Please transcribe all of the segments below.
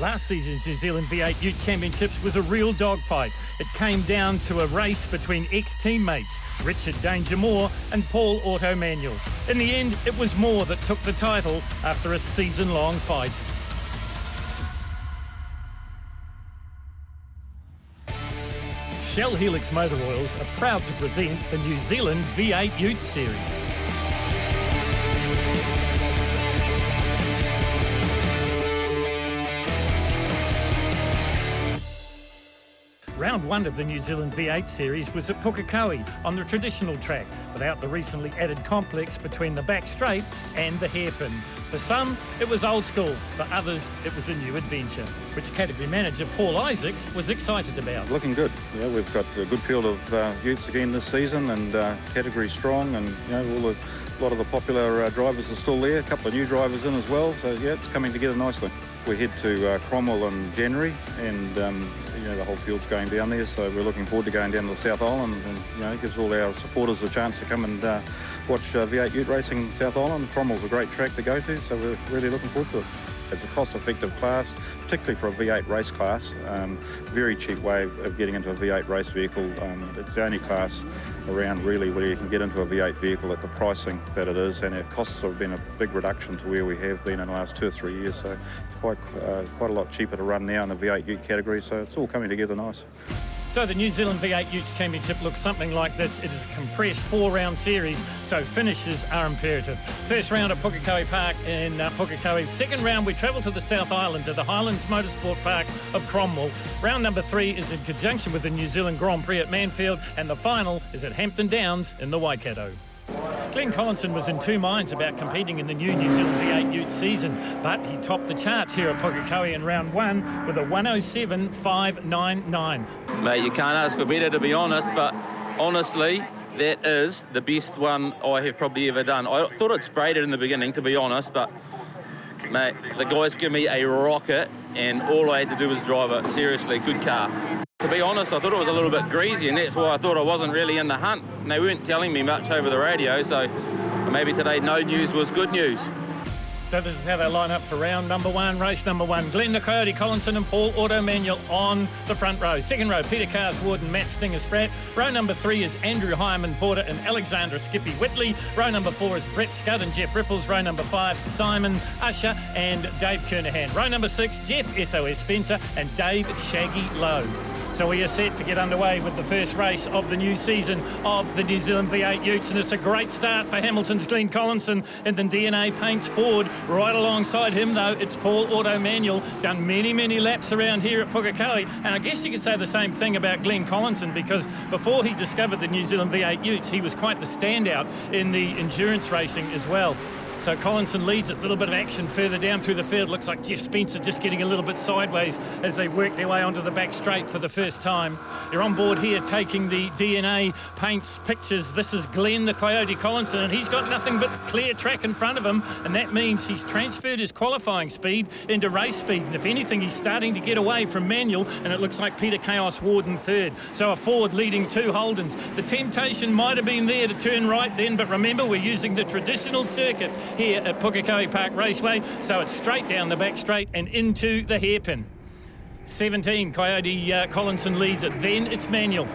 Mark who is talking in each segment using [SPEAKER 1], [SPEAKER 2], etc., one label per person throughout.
[SPEAKER 1] Last season's New Zealand V8 Ute Championships was a real dogfight. It came down to a race between ex-teammates Richard Danger Moore and Paul Otto Manuel. In the end, it was Moore that took the title after a season-long fight. Shell Helix Motor Oils are proud to present the New Zealand V8 Ute Series. Round one of the New Zealand V8 series was at Pukekohe on the traditional track, without the recently added complex between the back straight and the hairpin. For some, it was old school. For others, it was a new adventure, which category manager Paul Isaacs was excited about.
[SPEAKER 2] Looking good. Yeah, we've got a good field of utes again this season, and category strong, and a lot of the popular drivers are still there. A couple of new drivers in as well, so yeah, it's coming together nicely. We head to Cromwell in January, and the whole field's going down there, so we're looking forward to going down to the South Island, and it gives all our supporters a chance to come and watch V8 Ute racing in South Island. Cromwell's a great track to go to, so we're really looking forward to it. It's a cost-effective class, particularly for a V8 race class. Very cheap way of getting into a V8 race vehicle. It's the only class around really where you can get into a V8 vehicle at the pricing that it is, and our costs have been a big reduction to where we have been in the last 2 or 3 years. So it's quite a lot cheaper to run now in the V8 Ute category. So it's all coming together nice.
[SPEAKER 1] So the New Zealand V8 Utes Championship looks something like this. It is a compressed 4-round series, so finishes are imperative. First round at Pukekohe Park in Pukekohe. Second round, we travel to the South Island, to the Highlands Motorsport Park of Cromwell. Round number 3 is in conjunction with the New Zealand Grand Prix at Manfield, and the final is at Hampton Downs in the Waikato. Glenn Collinson was in two minds about competing in the new New Zealand V8 Ute season, but he topped the charts here at Pukekohe in round 1 with a 107.599.
[SPEAKER 3] Mate, you can't ask for better, to be honest, but honestly, that is the best one I have probably ever done. I thought it sprayed it in the beginning, to be honest, but mate, the guys give me a rocket, and all I had to do was drive it. Seriously, good car. To be honest, I thought it was a little bit greasy, and that's why I thought I wasn't really in the hunt. And they weren't telling me much over the radio, so maybe today no news was good news.
[SPEAKER 1] So this is how they line up for round number 1, race number 1. Glenn the Coyote Collinson and Paul Otto Manuel on the front row. Second row, Peter Carsward and Matt Stinger-Spratt. Row number 3 is Andrew Hyman Porter and Alexandra Skippy Whitley. Row number 4 is Brett Scud and Jeff Ripples. Row number 5, Simon Usher and Dave Kernahan. Row number 6, Jeff SOS Spencer and Dave Shaggy Lowe. So we are set to get underway with the first race of the new season of the New Zealand V8 Utes, and it's a great start for Hamilton's Glenn Collinson, and then DNA paints forward. Right alongside him, though, it's Paul Otto Manuel, done many laps around here at Pukekohe, and I guess you could say the same thing about Glenn Collinson, because before he discovered the New Zealand V8 Utes, he was quite the standout in the endurance racing as well. So Collinson leads it, a little bit of action further down through the field. Looks like Jeff Spencer just getting a little bit sideways as they work their way onto the back straight for the first time. You're on board here taking the DNA paints pictures. This is Glenn the Coyote Collinson, and he's got nothing but clear track in front of him, and that means he's transferred his qualifying speed into race speed. And if anything, he's starting to get away from Manuel, and it looks like Peter Chaos Ward in third. So a Ford leading 2 Holdens. The temptation might have been there to turn right then, but remember, we're using the traditional circuit here at Pukekohe Park Raceway, so it's straight down the back straight and into the hairpin. 17, Coyote Collinson leads it. Then it's Manuel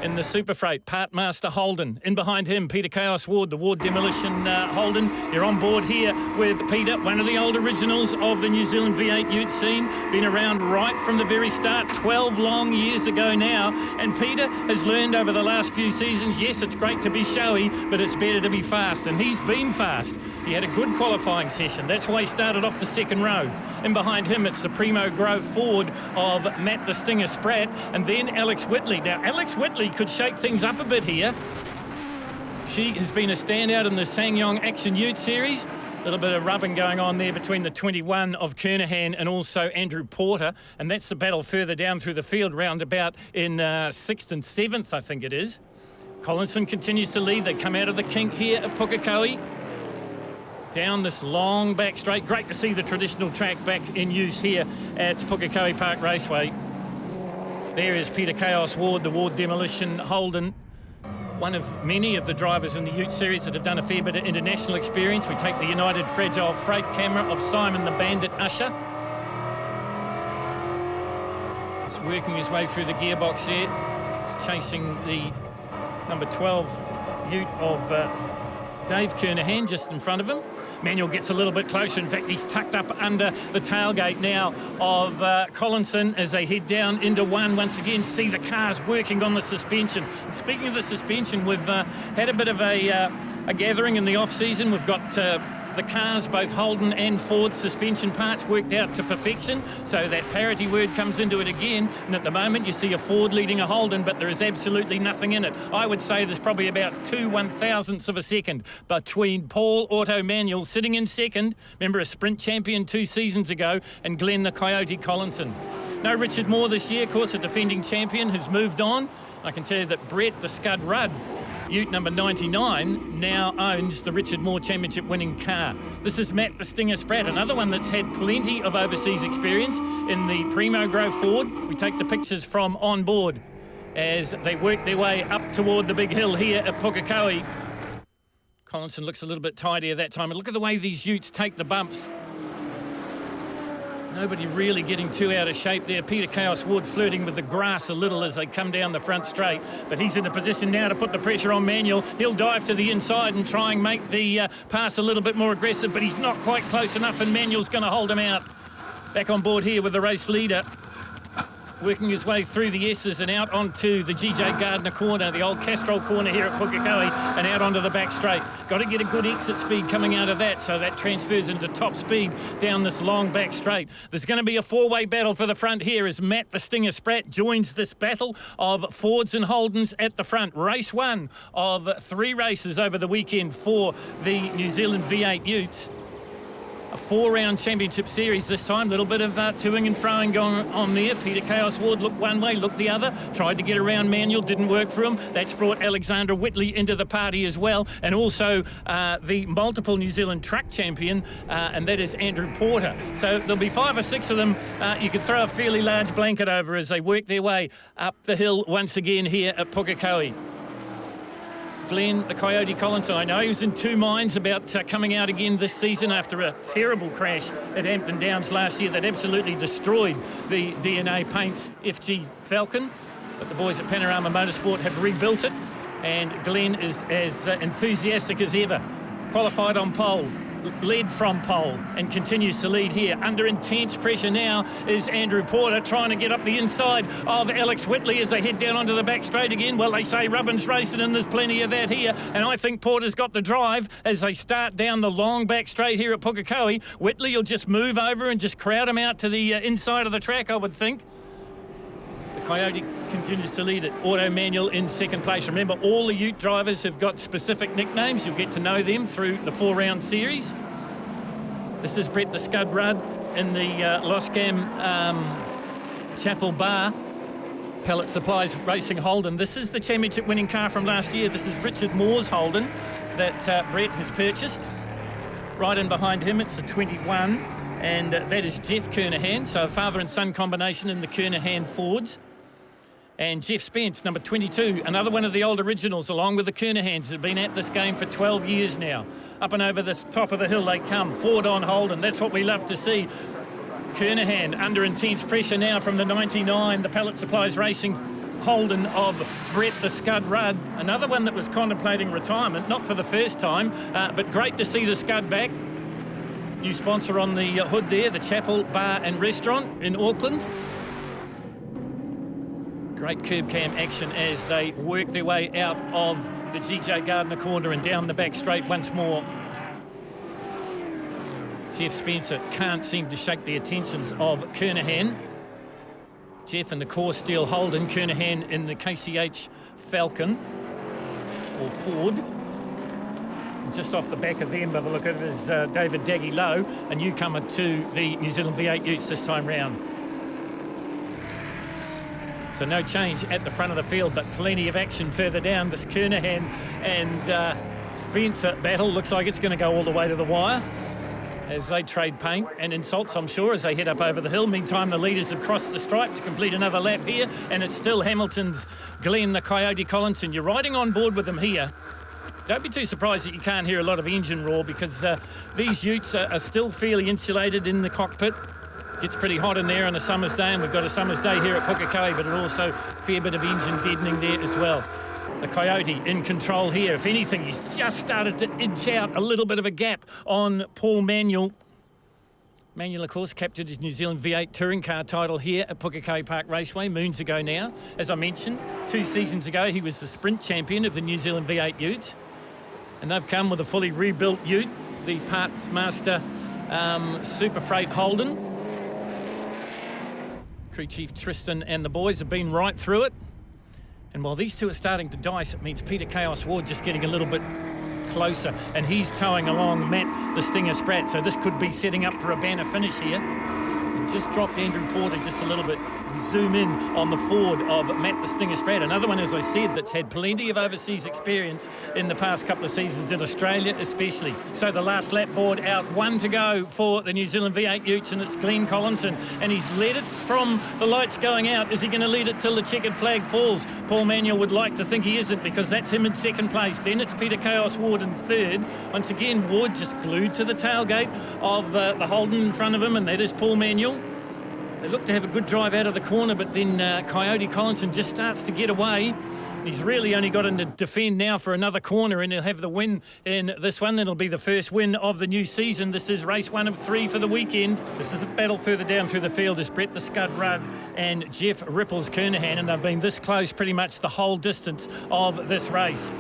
[SPEAKER 1] in the Super Freight, Part Master Holden. In behind him, Peter Chaos Ward, the Ward Demolition Holden. You're on board here with Peter, one of the old originals of the New Zealand V8 Ute scene. Been around right from the very start, 12 long years ago now. And Peter has learned over the last few seasons, yes, it's great to be showy, but it's better to be fast. And he's been fast. He had a good qualifying session. That's why he started off the second row. In behind him, it's the Primo Grove Ford of Matt the Stinger Spratt. And then Alex Whitley. Now, Alex Whitley could shake things up a bit here. She has been a standout in the SsangYong Action Ute Series. A little bit of rubbing going on there between the 21 of Kernahan and also Andrew Porter. And that's the battle further down through the field, round about in 6th and 7th, I think it is. Collinson continues to lead. They come out of the kink here at Pukekohe. Down this long back straight. Great to see the traditional track back in use here at Pukekohe Park Raceway. There is Peter Chaos Ward, the Ward Demolition Holden. One of many of the drivers in the Ute Series that have done a fair bit of international experience. We take the United Fragile Freight camera of Simon the Bandit Usher. working his way through the gearbox there, chasing the number 12 ute of Dave Kernahan just in front of him. Manuel gets a little bit closer. In fact, he's tucked up under the tailgate now of Collinson as they head down into one. Once again, see the cars working on the suspension. And speaking of the suspension, we've had a bit of a gathering in the off-season. We've got the cars, both Holden and Ford suspension parts, worked out to perfection. So that parity word comes into it again. And at the moment, you see a Ford leading a Holden, but there is absolutely nothing in it. I would say there's probably about 2 1/1000ths of a second between Paul Auto Manual sitting in second, remember a sprint champion 2 seasons ago, and Glenn the Coyote Collinson. No Richard Moore this year, of course, a defending champion, has moved on. I can tell you that Brett the Scud Rudd, ute number 99, now owns the Richard Moore Championship winning car. This is Matt the Stinger Spratt, another one that's had plenty of overseas experience in the Primo Grove Ford. We take the pictures from on board as they work their way up toward the big hill here at Pukekohe. Collinson looks a little bit tidier that time. And look at the way these utes take the bumps. Nobody really getting too out of shape there. Peter Chaos Wood flirting with the grass a little as they come down the front straight. But he's in a position now to put the pressure on Manuel. He'll dive to the inside and try and make the pass a little bit more aggressive, but he's not quite close enough, and Manuel's going to hold him out. Back on board here with the race leader, working his way through the S's and out onto the GJ Gardner corner, the old Castrol corner here at Pukekohe, and out onto the back straight. Got to get a good exit speed coming out of that, so that transfers into top speed down this long back straight. There's going to be a 4-way battle for the front here as Matt the Stinger Spratt joins this battle of Fords and Holdens at the front. Race 1 of 3 races over the weekend for the New Zealand V8 Utes. A 4-round championship series this time. A little bit of toing and froing going on there. Peter Chaos Ward looked one way, looked the other. Tried to get around Manuel, didn't work for him. That's brought Alexandra Whitley into the party as well. And also the multiple New Zealand truck champion, and that is Andrew Porter. So there'll be 5 or 6 of them. You could throw a fairly large blanket over as they work their way up the hill once again here at Pukekohe. Glenn the Coyote Collinson, I know he was in 2 minds about coming out again this season after a terrible crash at Hampton Downs last year that absolutely destroyed the DNA Paints FG Falcon. But the boys at Panorama Motorsport have rebuilt it, and Glenn is as enthusiastic as ever. Qualified on pole, led from pole, and continues to lead here. Under intense pressure now is Andrew Porter trying to get up the inside of Alex Whitley as they head down onto the back straight again. Well, they say Rubbin's racing and there's plenty of that here, and I think Porter's got the drive as they start down the long back straight here at Pukekohe. Whitley will just move over and just crowd him out to the inside of the track, I would think. The Coyote continues to lead it. Auto Manual in second place. Remember, all the ute drivers have got specific nicknames. You'll get to know them through the 4-round series. This is Brett the Scud Rudd in the Loscam Chapel Bar. Pellet Supplies Racing Holden. This is the championship winning car from last year. This is Richard Moore's Holden that Brett has purchased. Right in behind him, it's the 21. And that is Jeff Kernahan, so a father and son combination in the Kernahan Fords. And Jeff Spence, number 22, another one of the old originals, along with the Kernahans, have been at this game for 12 years now. Up and over the top of the hill they come, Ford on Holden. That's what we love to see. Kernahan under intense pressure now from the 99, the Pellet Supplies Racing Holden of Brett the Scud Rudd. Another one that was contemplating retirement, not for the first time, but great to see the Scud back. New sponsor on the hood there, the Chapel Bar and Restaurant in Auckland. Great curb cam action as they work their way out of the GJ Gardner corner and down the back straight once more. Jeff Spencer can't seem to shake the attentions of Kernahan. Jeff in the Core Steel Holden, Kernahan in the KCH Falcon or Ford. Just off the back of them, by the look of it, is David Daggy Lowe, a newcomer to the New Zealand V8 Utes this time round. So no change at the front of the field, but plenty of action further down. This Kernahan and Spencer battle looks like it's going to go all the way to the wire as they trade paint and insults, I'm sure, as they head up over the hill. Meantime, the leaders have crossed the stripe to complete another lap here, and it's still Hamilton's Glenn the Coyote Collinson. You're riding on board with them here. Don't be too surprised that you can't hear a lot of engine roar, because these utes are still fairly insulated in the cockpit. Gets pretty hot in there on a summer's day, and we've got a summer's day here at Pukekohe, but it also a fair bit of engine deadening there as well. The Coyote in control here. If anything, he's just started to inch out a little bit of a gap on Paul Manuel. Manuel, of course, captured his New Zealand V8 touring car title here at Pukekohe Park Raceway moons ago now. As I mentioned, 2 seasons ago, he was the sprint champion of the New Zealand V8 Utes. And they've come with a fully rebuilt ute, the Parts Master Super Freight Holden. Crew Chief Tristan and the boys have been right through it. And while these two are starting to dice, it means Peter Chaos Ward just getting a little bit closer, and he's towing along Matt the Stinger Spratt, so this could be setting up for a banner finish here. We've just dropped Andrew Porter just a little bit. Zoom in on the Ford of Matt the Stinger Spratt, another one, as I said, that's had plenty of overseas experience in the past couple of seasons, in Australia especially. So the last lap board out, 1 to go for the New Zealand V8 Utes, and it's Glenn Collinson, and he's led it from the lights going out. Is he going to lead it till the checkered flag falls? Paul Manuel would like to think he isn't, because that's him in second place. Then it's Peter Chaos Ward in third. Once again, Ward just glued to the tailgate of the Holden in front of him, and that is Paul Manuel. They look to have a good drive out of the corner, but then Coyote Collinson just starts to get away. He's really only got him to defend now for another corner, and he'll have the win in this one. It'll be the first win of the new season. This is race 1 of 3 for the weekend. This is a battle further down through the field as Brett the Scud Rudd and Jeff Ripples Kernahan, and they've been this close pretty much the whole distance of this race.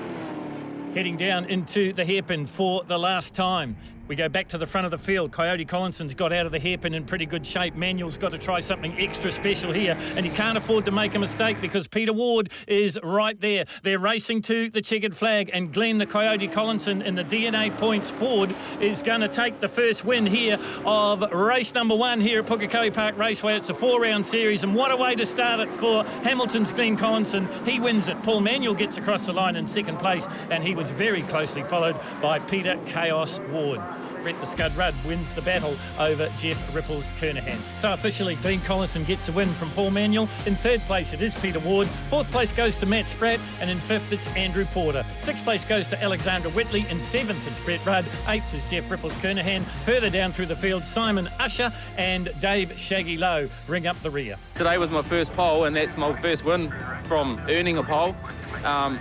[SPEAKER 1] Heading down into the hairpin for the last time. We go back to the front of the field. Coyote Collinson's got out of the hairpin in pretty good shape. Manuel's got to try something extra special here, and he can't afford to make a mistake because Peter Ward is right there. They're racing to the checkered flag, and Glenn the Coyote Collinson in the DNA points Ford is going to take the first win here of race number 1 here at Pukekohe Park Raceway. It's a 4-round series, and what a way to start it for Hamilton's Glenn Collinson. He wins it. Paul Manuel gets across the line in second place, and he was very closely followed by Peter Chaos Ward. Brett the Scud Rudd wins the battle over Jeff Ripples Kernahan. So officially, Glenn Collinson gets the win from Paul Manuel. In third place, it is Peter Ward. Fourth place goes to Matt Spratt, and in fifth, it's Andrew Porter. Sixth place goes to Alexandra Whitley. In seventh, it's Brett Rudd. Eighth is Jeff Ripples Kernahan. Further down through the field, Simon Usher and Dave Shaggy Lowe bring up the rear.
[SPEAKER 3] Today was my first pole, and that's my first win from earning a pole.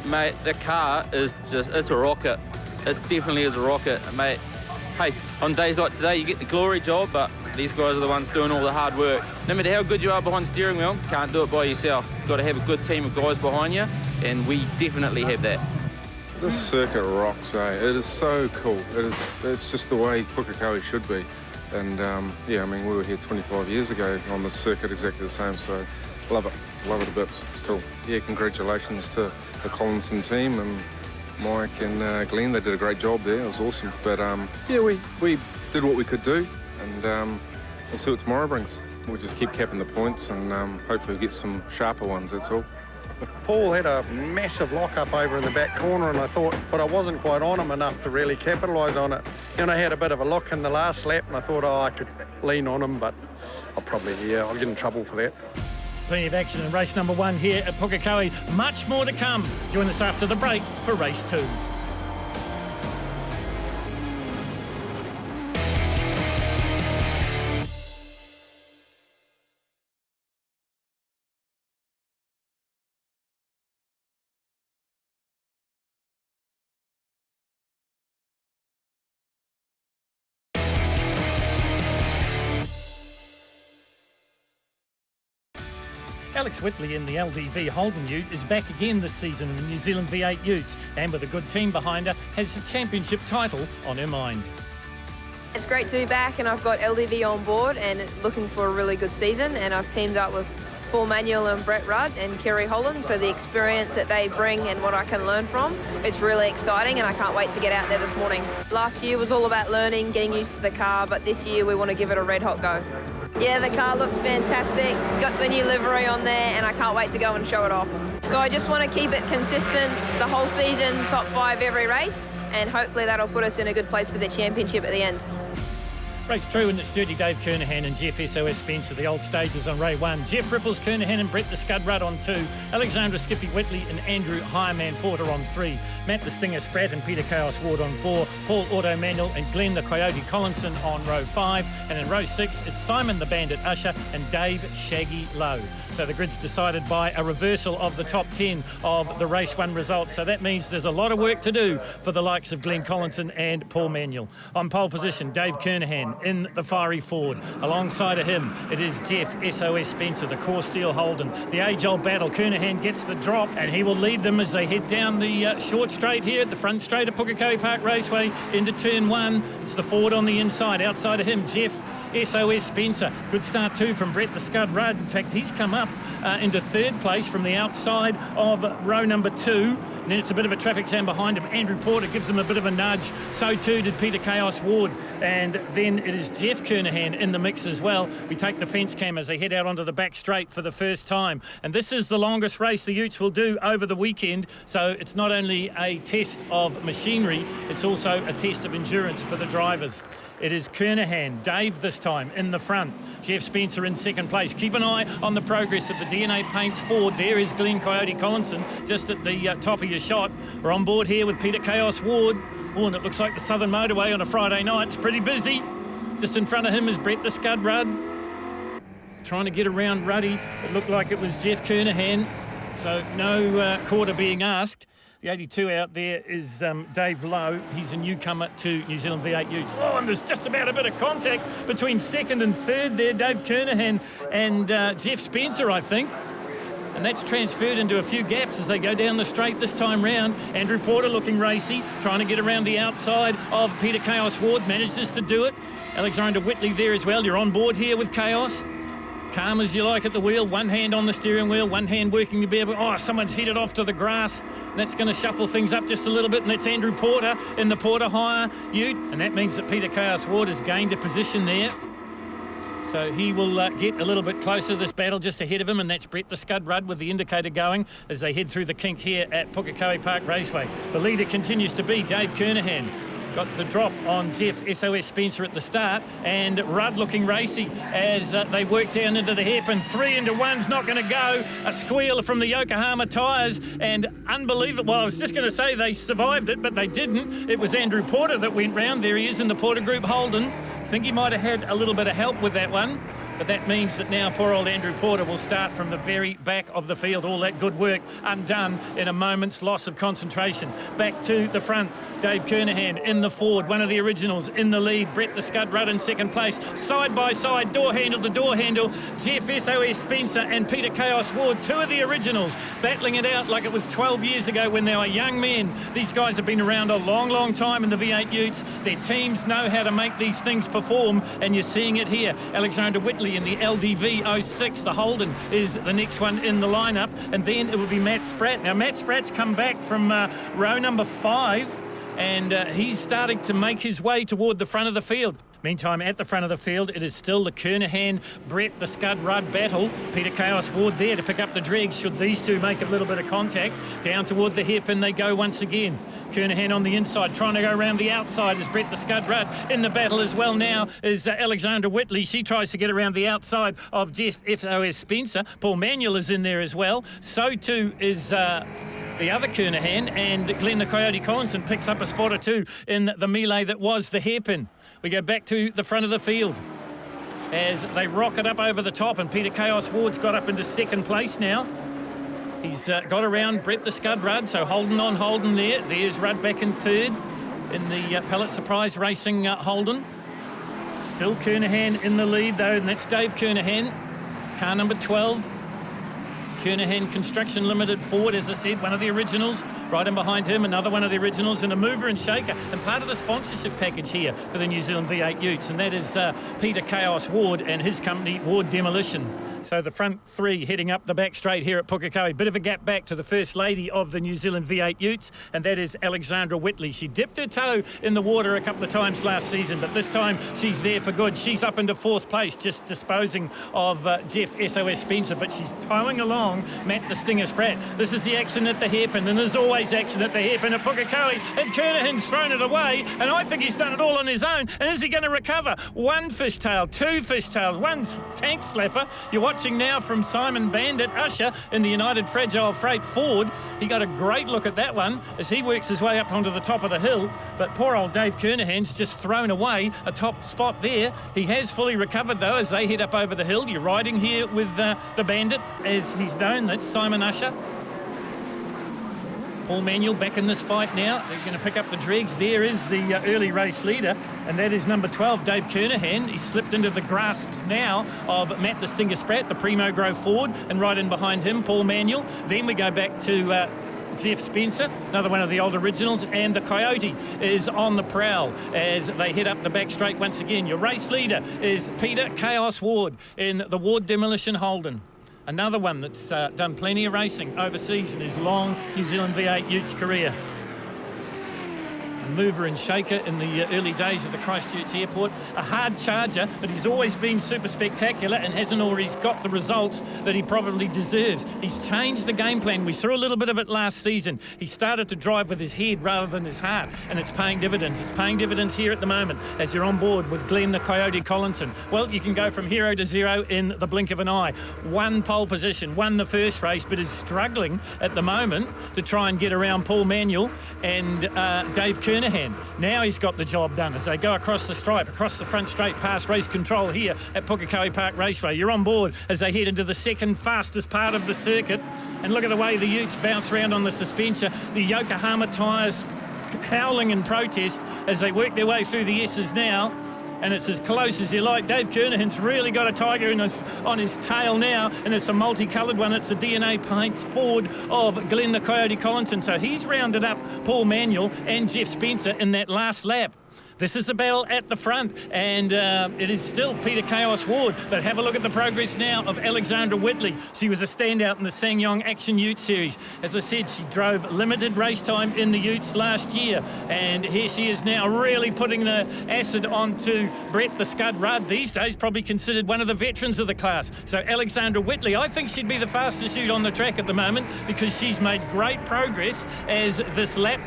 [SPEAKER 3] Mate, the car is just, it's a rocket. It definitely is a rocket, mate. Hey, on days like today, you get the glory job, but these guys are the ones doing all the hard work. No matter how good you are behind steering wheel, can't do it by yourself. You've got to have a good team of guys behind you, and we definitely have that.
[SPEAKER 4] This circuit rocks, eh? It is so cool. It's just the way Pukekohe should be. And yeah, I mean, we were here 25 years ago on this circuit, exactly the same, so love it a bit. It's cool. Yeah, congratulations to the Collinson team and Mike and Glenn. They did a great job there. It was awesome. But yeah, we did what we could do, and we'll see what tomorrow brings. We'll just keep capping the points, and hopefully we'll get some sharper ones, that's all.
[SPEAKER 5] Paul had a massive lock-up over in the back corner, and I thought, but I wasn't quite on him enough to really capitalise on it. And I had a bit of a look in the last lap, and I thought, oh, I could lean on him, but I'll get in trouble for that.
[SPEAKER 1] Plenty of action in race number 1 here at Pukekohe. Much more to come. Join us after the break for race 2. Alex Whitley in the LDV Holden Ute is back again this season in the New Zealand V8 Utes, and with a good team behind her, has the championship title on her mind.
[SPEAKER 6] It's great to be back, and I've got LDV on board and looking for a really good season, and I've teamed up with Paul Manuel and Brett Rudd and Kerry Holland, so the experience that they bring and what I can learn from, it's really exciting, and I can't wait to get out there this morning. Last year was all about learning, getting used to the car, but this year we want to give it a red hot go. Yeah, the car looks fantastic, got the new livery on there, and I can't wait to go and show it off. So I just want to keep it consistent the whole season, top 5 every race, and hopefully that'll put us in a good place for the championship at the end.
[SPEAKER 1] Race through and it's Dirty Dave Kernahan and Jeff SOS Spencer, the old stages on Ray 1. Jeff Ripples Kernahan and Brett the Scud Rudd on 2. Alexandra Skippy Whitley and Andrew Highman Porter on 3. Matt the Stinger Spratt and Peter Chaos Ward on 4. Paul Auto Manual and Glenn the Coyote Collinson on row 5. And in row 6, it's Simon the Bandit Usher and Dave Shaggy Lowe. So the grid's decided by a reversal of the top 10 of the race 1 results. So that means there's a lot of work to do for the likes of Glenn Collinson and Paul Manuel. On pole position, Dave Kernahan in the fiery Ford. Alongside of him, it is Jeff SOS Spencer, the Core Steel Holden. The age-old battle. Kernahan gets the drop and he will lead them as they head down the short straight here at the front straight of Pukekohe Park Raceway into turn 1. It's the Ford on the inside. Outside of him, Jeff SOS Spencer. Good start too from Brett the Scud Rudd. In fact, he's come up into 3rd place from the outside of row number 2. And then it's a bit of a traffic jam behind him. Andrew Porter gives him a bit of a nudge. So too did Peter Chaos Ward. And then it is Jeff Kernahan in the mix as well. We take the fence cam as they head out onto the back straight for the first time. And this is the longest race the Utes will do over the weekend. So it's not only a test of machinery, it's also a test of endurance for the drivers. It is Kernahan, Dave this time, in the front. Jeff Spencer in 2nd place. Keep an eye on the progress of the DNA Paints Ford. There is Glenn Coyote Collinson, just at the top of your shot. We're on board here with Peter Chaos Ward. Oh, and it looks like the Southern Motorway on a Friday night. It's pretty busy. Just in front of him is Brett the Scud Rudd. Trying to get around Ruddy. It looked like it was Jeff Kernahan. So no quarter being asked. The 82 out there is Dave Lowe. He's a newcomer to New Zealand V8 Utes. Oh, and there's just about a bit of contact between 2nd and 3rd there. Dave Kernahan and Jeff Spencer, I think. And that's transferred into a few gaps as they go down the straight this time round. Andrew Porter looking racy, trying to get around the outside of Peter Chaos Ward. Manages to do it. Alexandra Whitley there as well. You're on board here with Chaos. Calm as you like at the wheel, one hand on the steering wheel, one hand working to be able... Oh, someone's headed off to the grass. That's going to shuffle things up just a little bit, and that's Andrew Porter in the Porter Hire Ute. And that means that Peter Chaos Ward has gained a position there. So he will get a little bit closer to this battle just ahead of him, and that's Brett the Scud Rudd with the indicator going as they head through the kink here at Pukekohe Park Raceway. The leader continues to be Dave Kernahan. Got the drop on Jeff SOS Spencer at the start, and Rudd looking racy as they work down into the hairpin. 3 into 1's not going to go. A squeal from the Yokohama tyres, and unbelievable. Well, I was just going to say they survived it, but they didn't. It was Andrew Porter that went round. There he is in the Porter Group Holden. I think he might have had a little bit of help with that one. But that means that now poor old Andrew Porter will start from the very back of the field. All that good work undone in a moment's loss of concentration. Back to the front. Dave Kernahan in the Ford, one of the originals in the lead. Brett the Scud Rudd in 2nd place. Side by side, door handle to door handle. Jeff SOS Spencer and Peter Chaos Ward, 2 of the originals, battling it out like it was 12 years ago when they were young men. These guys have been around a long, long time in the V8 Utes. Their teams know how to make these things perform, and you're seeing it here. Alexandra Whitley in the LDV06. The Holden is the next one in the lineup, and then it will be Matt Spratt. Now, Matt Spratt's come back from row number 5, and he's starting to make his way toward the front of the field. Meantime, at the front of the field, it is still the Kernahan, Brett the Scud Rudd battle. Peter Chaos Ward there to pick up the dregs should these two make a little bit of contact. Down toward the hairpin they go once again. Kernahan on the inside, trying to go around the outside as Brett the Scud Rudd. In the battle as well now is Alexandra Whitley. She tries to get around the outside of Jeff SOS Spencer. Paul Manuel is in there as well. So too is... the other Kernahan, and Glenn the Coyote Collinson picks up a spot or 2 in the melee that was the hairpin. We go back to the front of the field as they rocket up over the top, and Peter Chaos Ward's got up into 2nd place now. He's got around Brett the Scud Rudd, so Holden on Holden there. There's Rudd back in 3rd in the Pellet Surprise Racing Holden. Still Kernahan in the lead though, and that's Dave Kernahan. Car number 12. Kernahan Construction Limited Ford, as I said, one of the originals. Right in behind him, another one of the originals, and a mover and shaker, and part of the sponsorship package here for the New Zealand V8 Utes, and that is Peter Chaos Ward and his company, Ward Demolition. So the front 3 heading up the back straight here at Pukekohe. Bit of a gap back to the First Lady of the New Zealand V8 Utes, and that is Alexandra Whitley. She dipped her toe in the water a couple of times last season, but this time she's there for good. She's up into 4th place, just disposing of Jeff SOS Spencer, but she's towing along Matt the Stinger Spratt. This is the action at the hairpin, and as always, race action at the hairpin at Pukekohe, and Kernahan's thrown it away, and I think he's done it all on his own. And is he going to recover? One fishtail, two fishtails, one tank slapper. You're watching now from Simon Bandit Usher in the United Fragile Freight Ford. He got a great look at that one as he works his way up onto the top of the hill, but poor old Dave Kernahan's just thrown away a top spot there. He has fully recovered though as they head up over the hill. You're riding here with the Bandit, as he's known. That's Simon Usher. Paul Manuel back in this fight now. They're going to pick up the dregs. There is the early race leader, and that is number 12, Dave Kernahan. He's slipped into the grasps now of Matt the Stinger Spratt, the Primo Grove Ford, and right in behind him, Paul Manuel. Then we go back to Jeff Spencer, another one of the old originals, and the Coyote is on the prowl as they head up the back straight once again. Your race leader is Peter Chaos Ward in the Ward Demolition Holden. Another one that's done plenty of racing overseas in his long New Zealand V8 Utes career. A mover and shaker in the early days of the Christchurch Airport. A hard charger, but he's always been super spectacular and hasn't always got the results that he probably deserves. He's changed the game plan. We saw a little bit of it last season. He started to drive with his head rather than his heart, and it's paying dividends. It's paying dividends here at the moment as you're on board with Glenn the Coyote Collinson. Well, you can go from hero to zero in the blink of an eye. Won pole position, won the first race, but is struggling at the moment to try and get around Paul Manuel and Dave Kernahan. Now he's got the job done as they go across the stripe, across the front straight past race control here at Pukekohe Park Raceway. You're on board as they head into the second fastest part of the circuit. And look at the way the Utes bounce around on the suspension. The Yokohama tyres howling in protest as they work their way through the S's now. And it's as close as you like. Dave Kernahan's really got a tiger on his tail now, and it's a multicoloured one. It's the DNA paint Ford of Glenn the Coyote Collinson. So he's rounded up Paul Manuel and Jeff Spencer in that last lap. This is the battle at the front, and it is still Peter Chaos Ward. But have a look at the progress now of Alexandra Whitley. She was a standout in the Sangyong Action Ute Series. As I said, she drove limited race time in the Utes last year, and here she is now really putting the acid onto Brett the Scud Rudd. These days probably considered one of the veterans of the class. So Alexandra Whitley, I think she'd be the fastest ute on the track at the moment because she's made great progress as this lap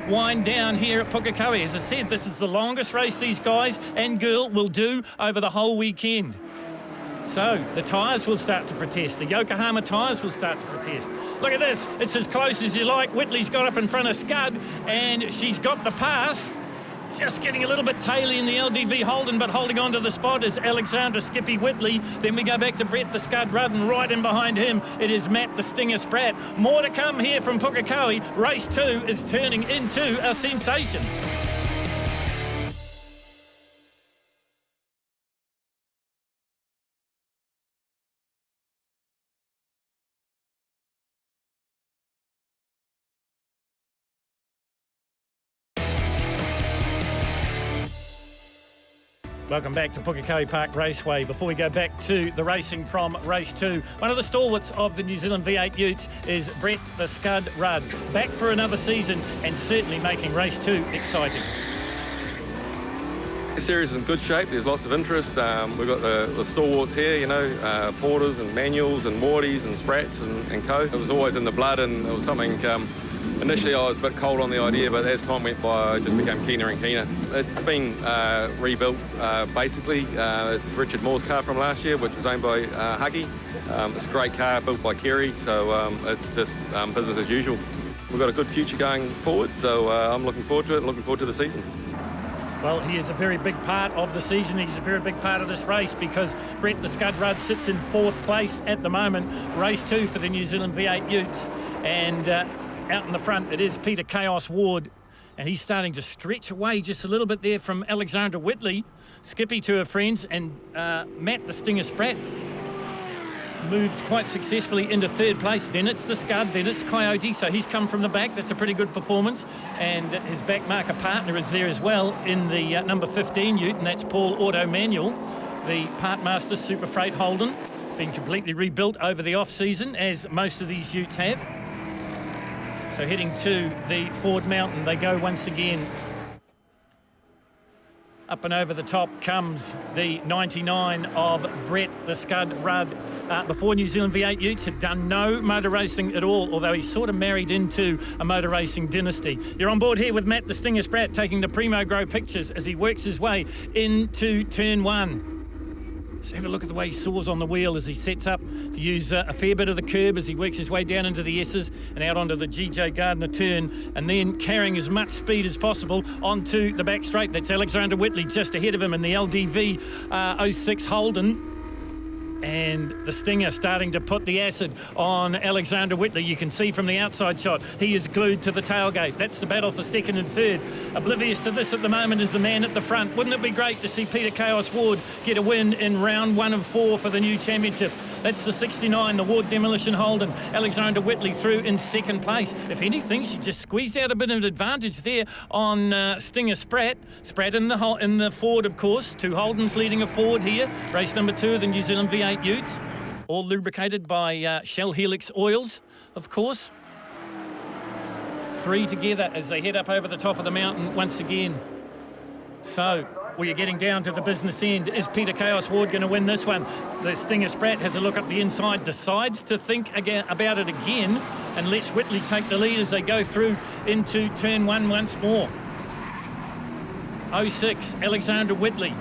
[SPEAKER 1] wind down here at Pukekohe. As I said, this is the longest race these guys and girl will do over the whole weekend. So the tyres will start to protest. The Yokohama tyres will start to protest. Look at this. It's as close as you like. Whitley's got up in front of Scud, and she's got the pass. Just getting a little bit taily in the LDV Holden, but holding on to the spot is Alexandra Skippy Whitley. Then we go back to Brett the Scud Rudd, and right in behind him, it is Matt the Stinger Spratt. More to come here from Pukekohe. Race 2 is turning into a sensation. Welcome back to Pukekohe Park Raceway. Before we go back to the racing from race 2, one of the stalwarts of the New Zealand V8 Utes is Brett the Scud Rudd. Back for another season and certainly making race 2 exciting.
[SPEAKER 4] The series is in good shape. There's lots of interest. We've got the stalwarts here, you know, Porters and Manuals and Wardies and Sprats and co. It was always in the blood, and it was something. Initially I was a bit cold on the idea, but as time went by I just became keener and keener. It's been rebuilt basically. It's Richard Moore's car from last year, which was owned by Huggy. It's a great car built by Kerry, so it's just business as usual. We've got a good future going forward, so I'm looking forward to it, looking forward to the season.
[SPEAKER 1] Well, he is a very big part of the season. He's a very big part of this race because Brett the Scud Rudd sits in 4th place at the moment. Race 2 for the New Zealand V8 Utes. And out in the front, it is Peter Chaos Ward. And he's starting to stretch away just a little bit there from Alexandra Whitley. Skippy to her friends, and Matt the Stinger Spratt moved quite successfully into 3rd place. Then it's the Scud, then it's Coyote, so he's come from the back. That's a pretty good performance, and his back marker partner is there as well in the number 15 ute, and that's Paul Auto Manual, the Partmaster Super Freight Holden, been completely rebuilt over the off-season, as most of these utes have. So heading to the Ford Mountain they go once again. Up and over the top comes the 99 of Brett the Scud Rudd. Before New Zealand V8 Utes had done no motor racing at all, although he's sort of married into a motor racing dynasty. You're on board here with Matt the Stinger Spratt taking the Primo Grow pictures as he works his way into turn 1. Just have a look at the way he soars on the wheel as he sets up to use a fair bit of the curb as he works his way down into the S's and out onto the GJ Gardner turn, and then carrying as much speed as possible onto the back straight. That's Alexander Whitley just ahead of him in the LDV 06 Holden. And the Stinger starting to put the acid on Alexander Whitley. You can see from the outside shot, he is glued to the tailgate. That's the battle for second and third. Oblivious to this at the moment is the man at the front. Wouldn't it be great to see Peter Chaos Ward get a win in round 1 of 4 for the new championship? That's the 69, the Ward Demolition Holden. Alexander Whitley through in second place. If anything, she just squeezed out a bit of advantage there on Stinger Spratt. Spratt in the Ford, of course. 2 Holdens leading a Ford here. Race number 2 of the New Zealand V8 Utes. All lubricated by Shell Helix oils, of course. 3 together as they head up over the top of the mountain once again. So we are getting down to the business end. Is Peter Chaos Ward going to win this one? The Stinger Spratt has a look up the inside, decides to think about it again, and lets Whitley take the lead as they go through into turn 1 once more. 06, Alexander Whitley.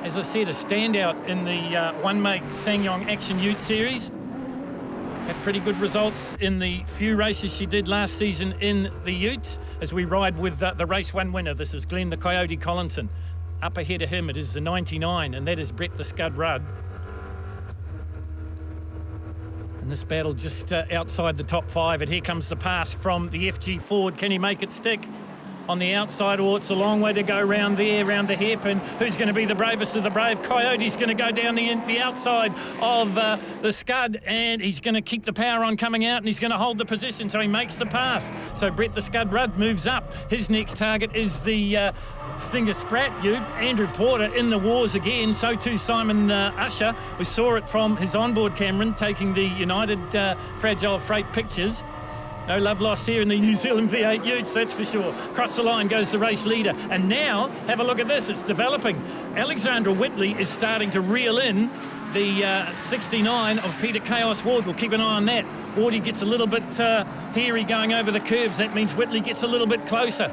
[SPEAKER 1] As I said, a standout in the one-make SsangYong Action Ute Series. Had pretty good results in the few races she did last season in the Utes as we ride with the race 1 winner. This is Glenn the Coyote Collinson. Up ahead of him, it is the 99, and that is Brett the Scud Rudd. And this battle just outside the top 5, and here comes the pass from the FG Ford. Can he make it stick? On the outside, or it's a long way to go round there, round the hairpin. Who's going to be the bravest of the brave? Coyote's going to go down the outside of the Scud, and he's going to keep the power on coming out, and he's going to hold the position, so he makes the pass. So Brett the Scud Rudd moves up. His next target is the Stinger Spratt Ute. Andrew Porter in the wars again, so too Simon Usher. We saw it from his onboard Cameron taking the United Fragile Freight pictures. No love lost here in the New Zealand V8 Utes, that's for sure. Across the line goes the race leader. And now, have a look at this, it's developing. Alexandra Whitley is starting to reel in the 69 of Peter Chaos Ward. We'll keep an eye on that. Wardy gets a little bit hairy going over the curbs. That means Whitley gets a little bit closer.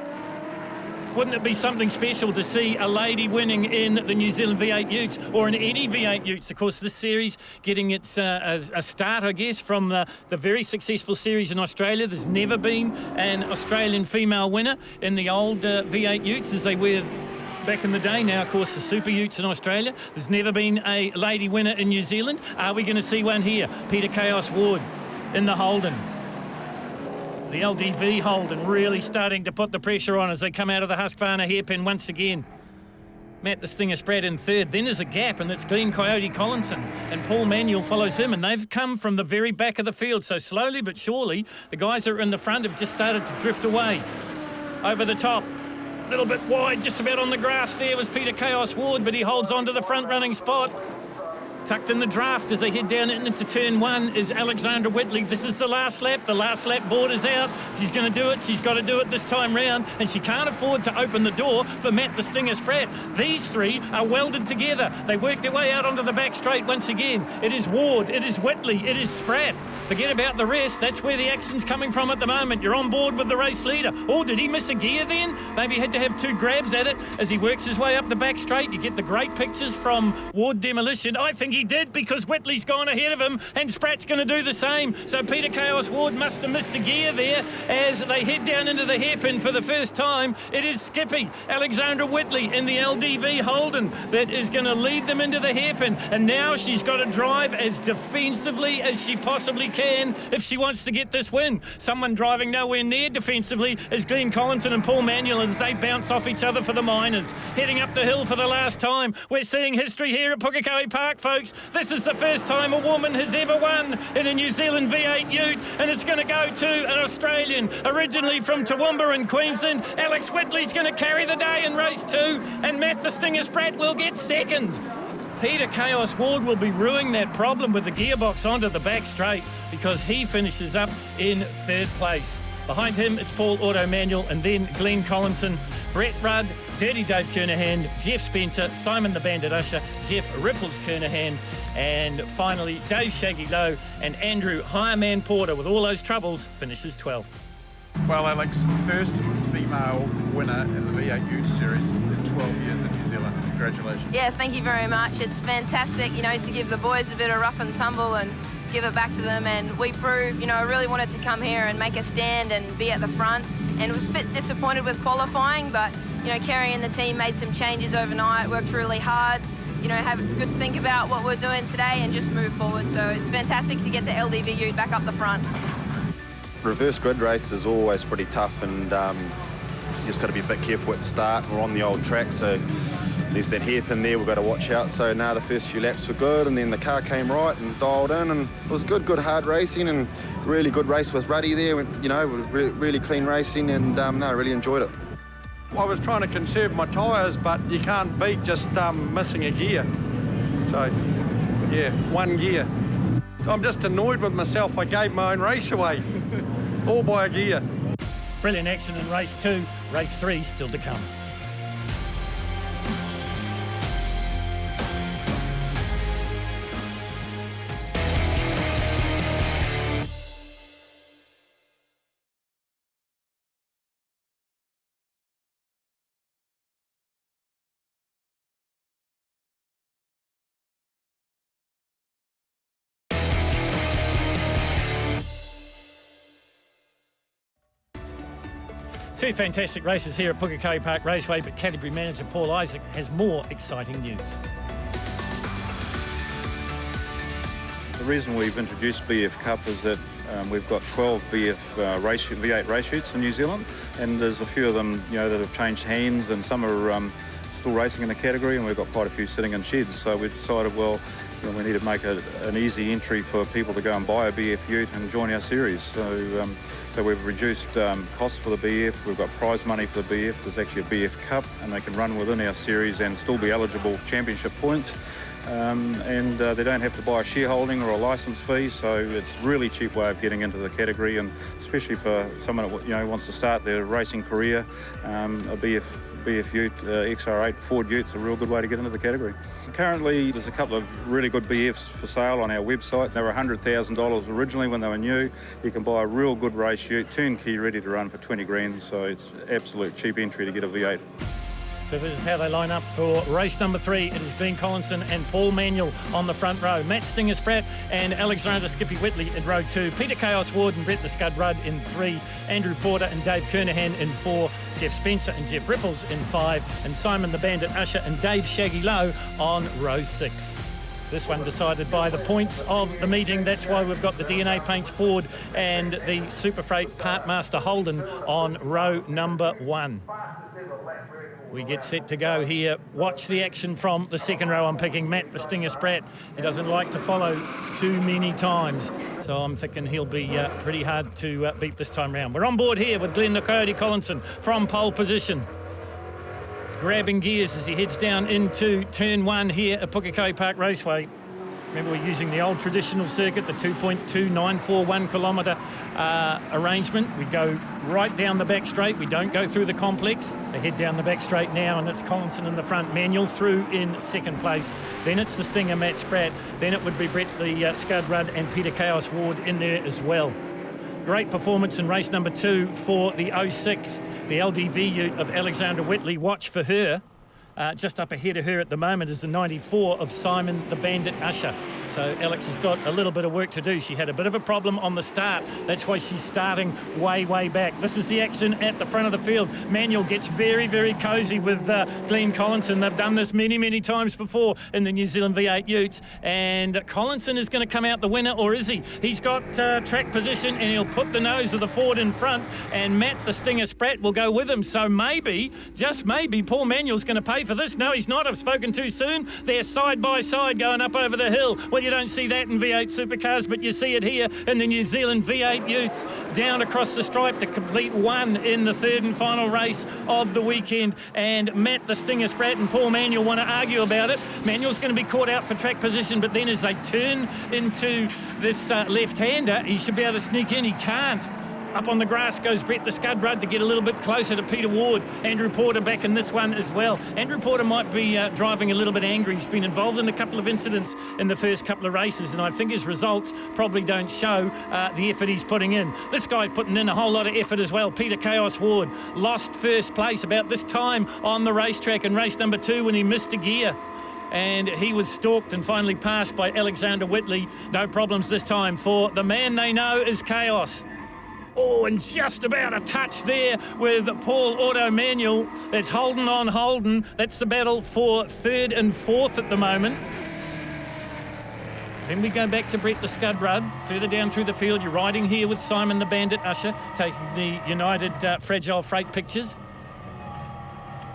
[SPEAKER 1] Wouldn't it be something special to see a lady winning in the New Zealand V8 Utes or in any V8 Utes? Of course, this series getting its a start, I guess, from the very successful series in Australia. There's never been an Australian female winner in the old V8 Utes as they were back in the day. Now, of course, the Super Utes in Australia. There's never been a lady winner in New Zealand. Are we going to see one here? Peter Chaos Ward in the Holden. The LDV Holden really starting to put the pressure on as they come out of the Husqvarna hairpin once again. Matt the Stinger Spratt in third. Then there's a gap, and it's Glenn Coyote Collinson, and Paul Manuel follows him, and they've come from the very back of the field. So slowly but surely, the guys that are in the front have just started to drift away. Over the top, a little bit wide, just about on the grass there was Peter Chaos Ward, but he holds on to the front running spot. Tucked in the draft as they head down into turn 1 is Alexandra Whitley. This is the last lap. The last lap board is out. If she's going to do it, she's got to do it this time round, and she can't afford to open the door for Matt the Stinger Spratt. These 3 are welded together. They work their way out onto the back straight once again. It is Ward, it is Whitley, it is Spratt. Forget about the rest. That's where the action's coming from at the moment. You're on board with the race leader. Oh, did he miss a gear then? Maybe he had to have 2 grabs at it as he works his way up the back straight. You get the great pictures from Ward Demolition. I think he did, because Whitley's gone ahead of him and Spratt's going to do the same. So Peter Chaos Ward must have missed a gear there as they head down into the hairpin for the first time. It is Skippy, Alexandra Whitley in the LDV Holden that is going to lead them into the hairpin. And now she's got to drive as defensively as she possibly can if she wants to get this win. Someone driving nowhere near defensively is Glenn Collinson and Paul Manuel as they bounce off each other for the minors. Heading up the hill for the last time. We're seeing history here at Pukekohe Park, folks. This is the first time a woman has ever won in a New Zealand V8 Ute, and it's going to go to an Australian, originally from Toowoomba in Queensland. Alex Whitley's going to carry the day in race 2, and Matt the Stinger Spratt will get second. Peter Chaos Ward will be ruining that problem with the gearbox onto the back straight because he finishes up in third place. Behind him, it's Paul Auto Manuel and then Glenn Collinson. Brett Rudd Purdy Dave Kernahan, Jeff Spencer, Simon the Bandit Usher, Jeff Ripples Kernahan, and finally Dave Shaggy Lowe and Andrew Hireman Porter, with all those troubles, finishes 12th.
[SPEAKER 7] Well, Alex, first female winner in the V8 Utes series in 12 years in New Zealand. Congratulations.
[SPEAKER 6] Yeah, thank you very much. It's fantastic, to give the boys a bit of rough and tumble and give it back to them. And we proved, I really wanted to come here and make a stand and be at the front. And was a bit disappointed with qualifying, but, Kerry and the team made some changes overnight, worked really hard, have a good think about what we're doing today and just move forward. So it's fantastic to get the LDV Ute back up the front.
[SPEAKER 8] Reverse grid race is always pretty tough, and you just got to be a bit careful at the start. We're on the old track, so there's that hairpin there we've got to watch out. So now the first few laps were good, and then the car came right and dialed in, and it was good hard racing, and really good race with Ruddy there. Really clean racing, and I really enjoyed it.
[SPEAKER 5] I was trying to conserve my tyres, but you can't beat just missing a gear. So, yeah, one gear. I'm just annoyed with myself. I gave my own race away, all by a gear.
[SPEAKER 1] Brilliant action in race 2. Race 3 still to come. Two fantastic races here at Pukekohe Park Raceway, but category manager Paul Isaac has more exciting news.
[SPEAKER 2] The reason we've introduced BF Cup is that we've got 12 BF V8 race shoots in New Zealand, and there's a few of them, that have changed hands, and some are still racing in the category, and we've got quite a few sitting in sheds. So we decided, well, we need to make an easy entry for people to go and buy a BF Ute and join our series. So we've reduced costs for the BF. We've got prize money for the BF. There's actually a BF Cup, and they can run within our series and still be eligible championship points. They don't have to buy a shareholding or a licence fee, so it's a really cheap way of getting into the category, and especially for someone that wants to start their racing career, a BF Ute, XR8 Ford Ute's a real good way to get into the category. Currently, there's a couple of really good BFs for sale on our website. They were $100,000 originally when they were new. You can buy a real good race ute, turnkey, ready to run for 20 grand, so it's absolute cheap entry to get a V8.
[SPEAKER 1] So this is how they line up for race number 3. It is Glenn Collinson and Paul Manuel on the front row. Matt Stinger-Spratt and Alexander Skippy Whitley in row 2. Peter Chaos Ward and Brett the Scud Rudd in 3. Andrew Porter and Dave Kernahan in 4. Jeff Spencer and Jeff Ripples in 5. And Simon the Bandit Usher and Dave Shaggy Lowe on row 6. This one decided by the points of the meeting. That's why we've got the DNA Paints Ford and the Super Freight Partmaster Holden on row number 1. We get set to go here. Watch the action from the second row. I'm picking Matt the Stinger Spratt. He doesn't like to follow too many times, so I'm thinking he'll be pretty hard to beat this time round. We're on board here with Glenn Coyote Collinson from pole position, grabbing gears as he heads down into turn 1 here at Pukekohe Park Raceway. Remember, we're using the old traditional circuit, the 2.2941 kilometre arrangement. We go right down the back straight. We don't go through the complex. They head down the back straight now, and it's Collinson in the front. Manuel through in second place. Then it's the Stinger, Matt Spratt. Then it would be Brett the Scud Rudd and Peter Chaos Ward in there as well. Great performance in race number 2 for the 06, the LDV Ute of Alexandra Whitley. Watch for her. Just up ahead of her at the moment is the 94 of Simon the Bandit Usher. So Alex has got a little bit of work to do. She had a bit of a problem on the start. That's why she's starting way back. This is the action at the front of the field. Manuel gets very cosy with Glenn Collinson. They've done this many times before in the New Zealand V8 Utes. And Collinson is going to come out the winner, or is he? He's got track position, and he'll put the nose of the Ford in front, and Matt the Stinger Spratt will go with him. So maybe, just maybe, Paul Manuel's going to pay for this. No, he's not. I've spoken too soon. They're side by side going up over the hill. Well, you don't see that in V8 supercars, but you see it here in the New Zealand V8 Utes, down across the stripe to complete 1 in the third and final race of the weekend. And Matt the Stinger Spratt and Paul Manuel want to argue about it. Manuel's going to be caught out for track position, but then as they turn into this left-hander, he should be able to sneak in. He can't. Up on the grass goes Brett the Scud Rudd to get a little bit closer to Peter Ward. Andrew Porter back in this one as well. Andrew Porter might be driving a little bit angry. He's been involved in a couple of incidents in the first couple of races, and I think his results probably don't show the effort he's putting in. This guy putting in a whole lot of effort as well. Peter Chaos Ward lost first place about this time on the racetrack in race number 2 when he missed a gear. And he was stalked and finally passed by Alexander Whitley. No problems this time for the man they know is Chaos. Oh, and just about a touch there with Paul Auto Manual. That's Holden on Holden. That's the battle for 3rd and 4th at the moment. Then we go back to Brett the Scud Rudd. Further down through the field, you're riding here with Simon the Bandit Usher, taking the United Fragile Freight pictures.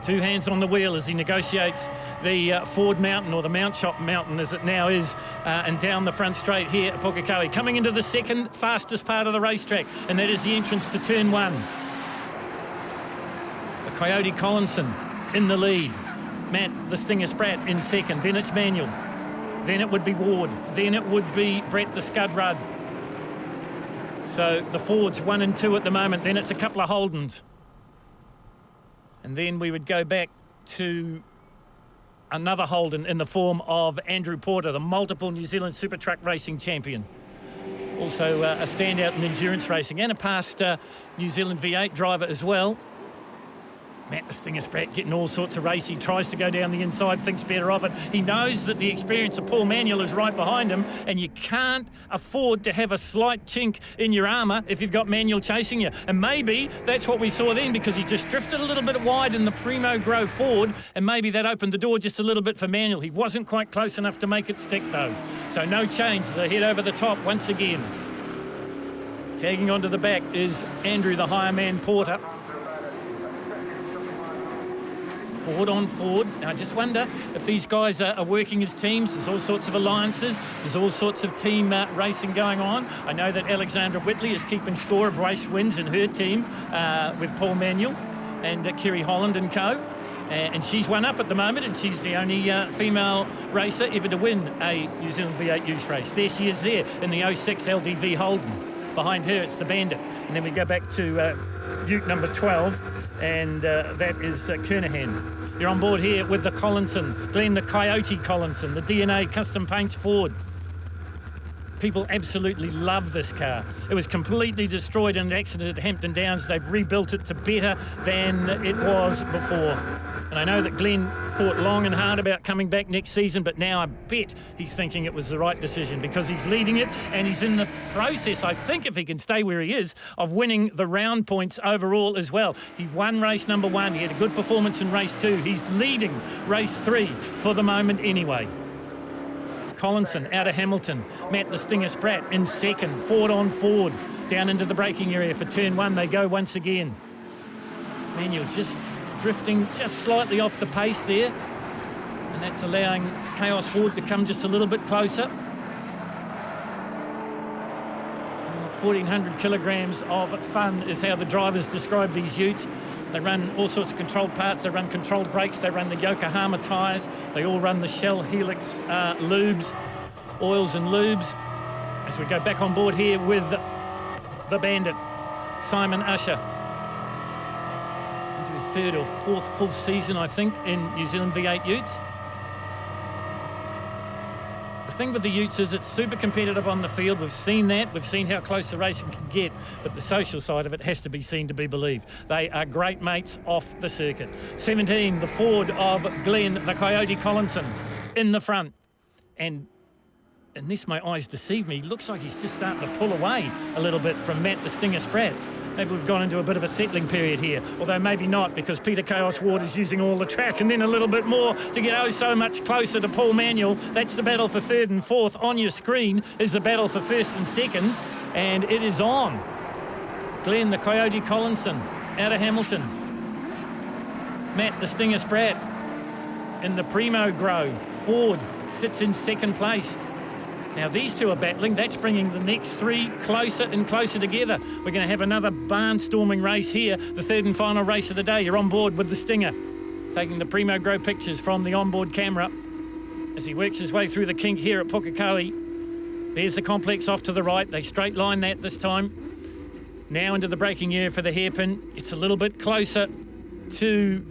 [SPEAKER 1] 2 hands on the wheel as he negotiates the Ford Mountain, or the Mount Shop Mountain as it now is, and down the front straight here at Pukekohe. Coming into the second fastest part of the racetrack, and that is the entrance to turn 1. The Coyote Collinson in the lead. Matt the Stinger Spratt in second. Then it's Manuel. Then it would be Ward. Then it would be Brett the Scud Rudd. So the Fords 1 and 2 at the moment. Then it's a couple of Holdens. And then we would go back to another Holden in the form of Andrew Porter, the multiple New Zealand Super Truck racing champion. Also a standout in endurance racing and a past New Zealand V8 driver as well. Matt the Stinger Spratt getting all sorts of race. He tries to go down the inside, thinks better of it. He knows that the experience of Paul Manuel is right behind him, and you can't afford to have a slight chink in your armour if you've got Manuel chasing you. And maybe that's what we saw then, because he just drifted a little bit wide in the Primo Grow Ford, and maybe that opened the door just a little bit for Manuel. He wasn't quite close enough to make it stick though. So no change as they head over the top once again. Tagging onto the back is Andrew the Higher Man Porter. Ford on Ford. Now, I just wonder if these guys are working as teams. There's all sorts of alliances. There's all sorts of team racing going on. I know that Alexandra Whitley is keeping score of race wins in her team with Paul Manuel and Kerry Holland and co. And she's one up at the moment, and she's the only female racer ever to win a New Zealand V8 Utes race. There she is there in the 06 LDV Holden. Behind her, it's the Bandit. And then we go back to Ute number 12, and that is Kernahan. You're on board here with the Collinson, Glenn the Coyote Collinson, the DNA Custom Paints Ford. People absolutely love this car. It was completely destroyed in an accident at Hampton Downs. They've rebuilt it to better than it was before. And I know that Glenn thought long and hard about coming back next season, but now I bet he's thinking it was the right decision, because he's leading it and he's in the process, I think, if he can stay where he is, of winning the round points overall as well. He won race number 1. He had a good performance in race 2. He's leading race 3 for the moment anyway. Collinson out of Hamilton. Matt the Stinger Spratt in second. Ford on Ford. Down into the braking area for turn 1 they go once again. Manuel just drifting just slightly off the pace there, and that's allowing Chaos Ward to come just a little bit closer. 1,400 kilograms of fun is how the drivers describe these utes. They run all sorts of controlled parts. They run controlled brakes. They run the Yokohama tyres. They all run the Shell Helix lubes, oils and lubes. As we go back on board here with the Bandit, Simon Usher. Into his 3rd or 4th full season, I think, in New Zealand V8 Utes. The thing with the Utes is it's super competitive on the field. We've seen that. We've seen how close the racing can get, but the social side of it has to be seen to be believed. They are great mates off the circuit. 17, the Ford of Glenn, the Coyote Collinson, in the front. And unless my eyes deceive me, looks like he's just starting to pull away a little bit from Matt the Stinger Spratt. Maybe we've gone into a bit of a settling period here, although maybe not, because Peter Chaos Ward is using all the track and then a little bit more to get oh so much closer to Paul Manuel. That's the battle for 3rd and 4th. On your screen is the battle for 1st and 2nd, and it is on. Glenn the Coyote Collinson out of Hamilton. Matt the Stinger Spratt in the Primo Grow. Ford sits in 2nd place. Now these two are battling. That's bringing the next 3 closer and closer together. We're going to have another barnstorming race here, the 3rd and final race of the day. You're on board with the Stinger, taking the Primo Grow pictures from the onboard camera as he works his way through the kink here at Pukekohe. There's the complex off to the right. They straight line that this time. Now into the braking area for the hairpin. It's a little bit closer to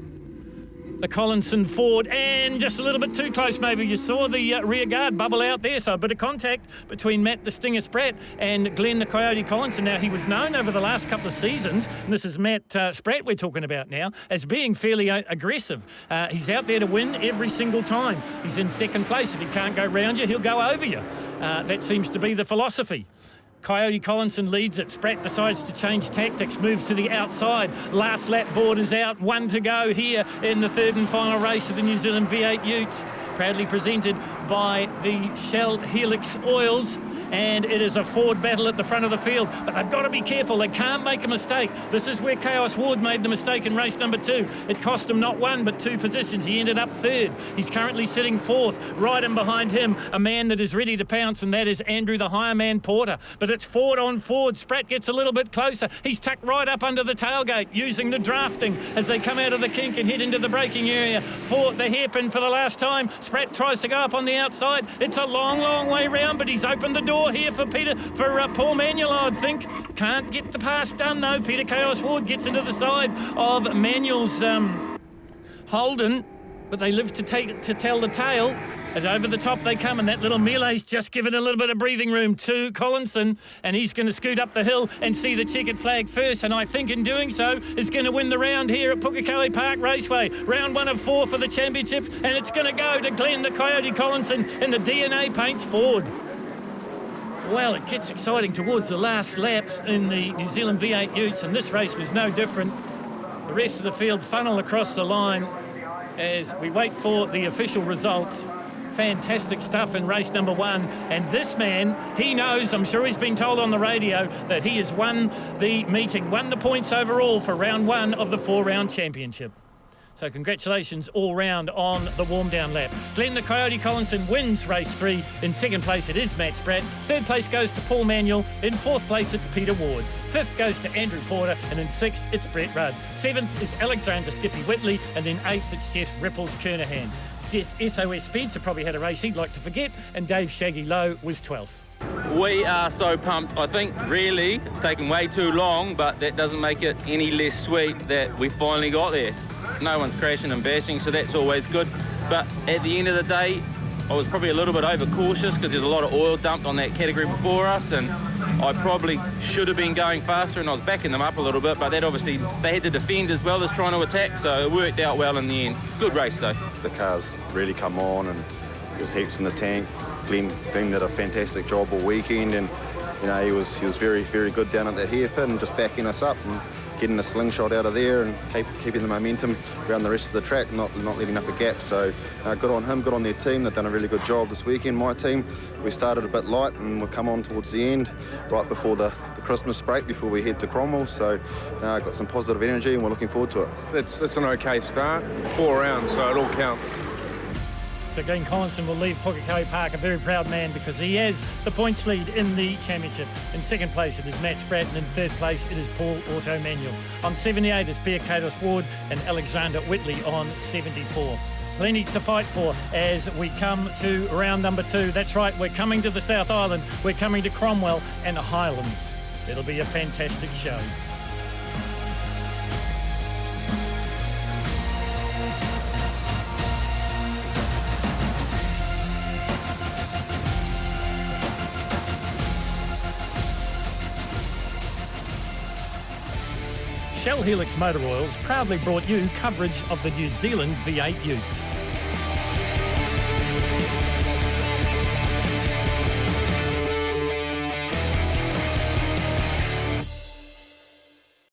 [SPEAKER 1] the Collinson Ford, and just a little bit too close maybe. You saw the rear guard bubble out there, so a bit of contact between Matt the Stinger Spratt and Glenn the Coyote Collinson. Now, he was known over the last couple of seasons, and this is Matt Spratt we're talking about now, as being fairly aggressive. He's out there to win every single time. He's in second place. If he can't go round you, he'll go over you. That seems to be the philosophy. Coyote Collinson leads it. Spratt decides to change tactics, moves to the outside. Last lap board is out. 1 to go here in the third and final race of the New Zealand V8 Utes. Proudly presented by the Shell Helix Oils. And it is a Ford battle at the front of the field. But they've got to be careful. They can't make a mistake. This is where Chaos Ward made the mistake in race number 2. It cost him not 1 but 2 positions. He ended up 3rd. He's currently sitting 4th. Right in behind him, a man that is ready to pounce, and that is Andrew the Hireman Porter. But it's Ford on Ford. Spratt gets a little bit closer. He's tucked right up under the tailgate, using the drafting as they come out of the kink and head into the braking area for the hairpin for the last time. Spratt tries to go up on the outside. It's a long, long way round, but he's opened the door here for Paul Manuel, I would think. Can't get the pass done, though. Peter Chaos Ward gets into the side of Manuel's Holden, but they live to tell the tale. And over the top they come, and that little melee's just given a little bit of breathing room to Collinson, and he's going to scoot up the hill and see the checkered flag first, and I think in doing so is going to win the round here at Pukekohe Park Raceway. Round 1 of 4 for the championship, and it's going to go to Glenn the Coyote Collinson in the DNA Paints Ford. Well, it gets exciting towards the last laps in the New Zealand V8 Utes, and this race was no different. The rest of the field funnel across the line as we wait for the official results. Fantastic stuff in race number 1. And this man, he knows, I'm sure he's been told on the radio, that he has won the meeting, won the points overall for round 1 of the 4-round championship. So congratulations all round on the warm-down lap. Glenn the Coyote Collinson wins race 3. In second place, it is Matt Spratt. Third place goes to Paul Manuel. In fourth place, it's Peter Ward. Fifth goes to Andrew Porter. And in sixth, it's Brett Rudd. Seventh is Alexander Skippy Whitley. And then eighth, it's Jeff Ripples Kernahan. Jeff SOS Spencer probably had a race he'd like to forget. And Dave Shaggy Lowe was 12th.
[SPEAKER 3] We are so pumped. I think really it's taken way too long, but that doesn't make it any less sweet that we finally got there. No one's crashing and bashing, so that's always good. But at the end of the day, I was probably a little bit overcautious because there's a lot of oil dumped on that category before us, and I probably should have been going faster, and I was backing them up a little bit, but that obviously, they had to defend as well as trying to attack, so it worked out well in the end. Good race though.
[SPEAKER 8] The car's really come on, and there's heaps in the tank. Glenn did a fantastic job all weekend, and you know, he was very, very good down at that hairpin, just backing us up and getting a slingshot out of there and keeping the momentum around the rest of the track, not letting up a gap. So good on him, good on their team. They've done a really good job this weekend. My team, we started a bit light and we'll come on towards the end, right before the Christmas break, before we head to Cromwell. So got some positive energy and we're looking forward to it.
[SPEAKER 4] It's an okay start. 4 rounds, so it all counts.
[SPEAKER 1] So Glenn Collinson will leave Pukekohe Park a very proud man because he has the points lead in the championship. In second place, it is Matt Spratt, and in third place, it is Paul Auto Manuel. On 78 is Peter Chaos Ward and Alexander Whitley on 74. Plenty to fight for as we come to round number 2. That's right, we're coming to the South Island, we're coming to Cromwell and the Highlands. It'll be a fantastic show. Shell Helix Motor Oils proudly brought you coverage of the New Zealand V8 Utes.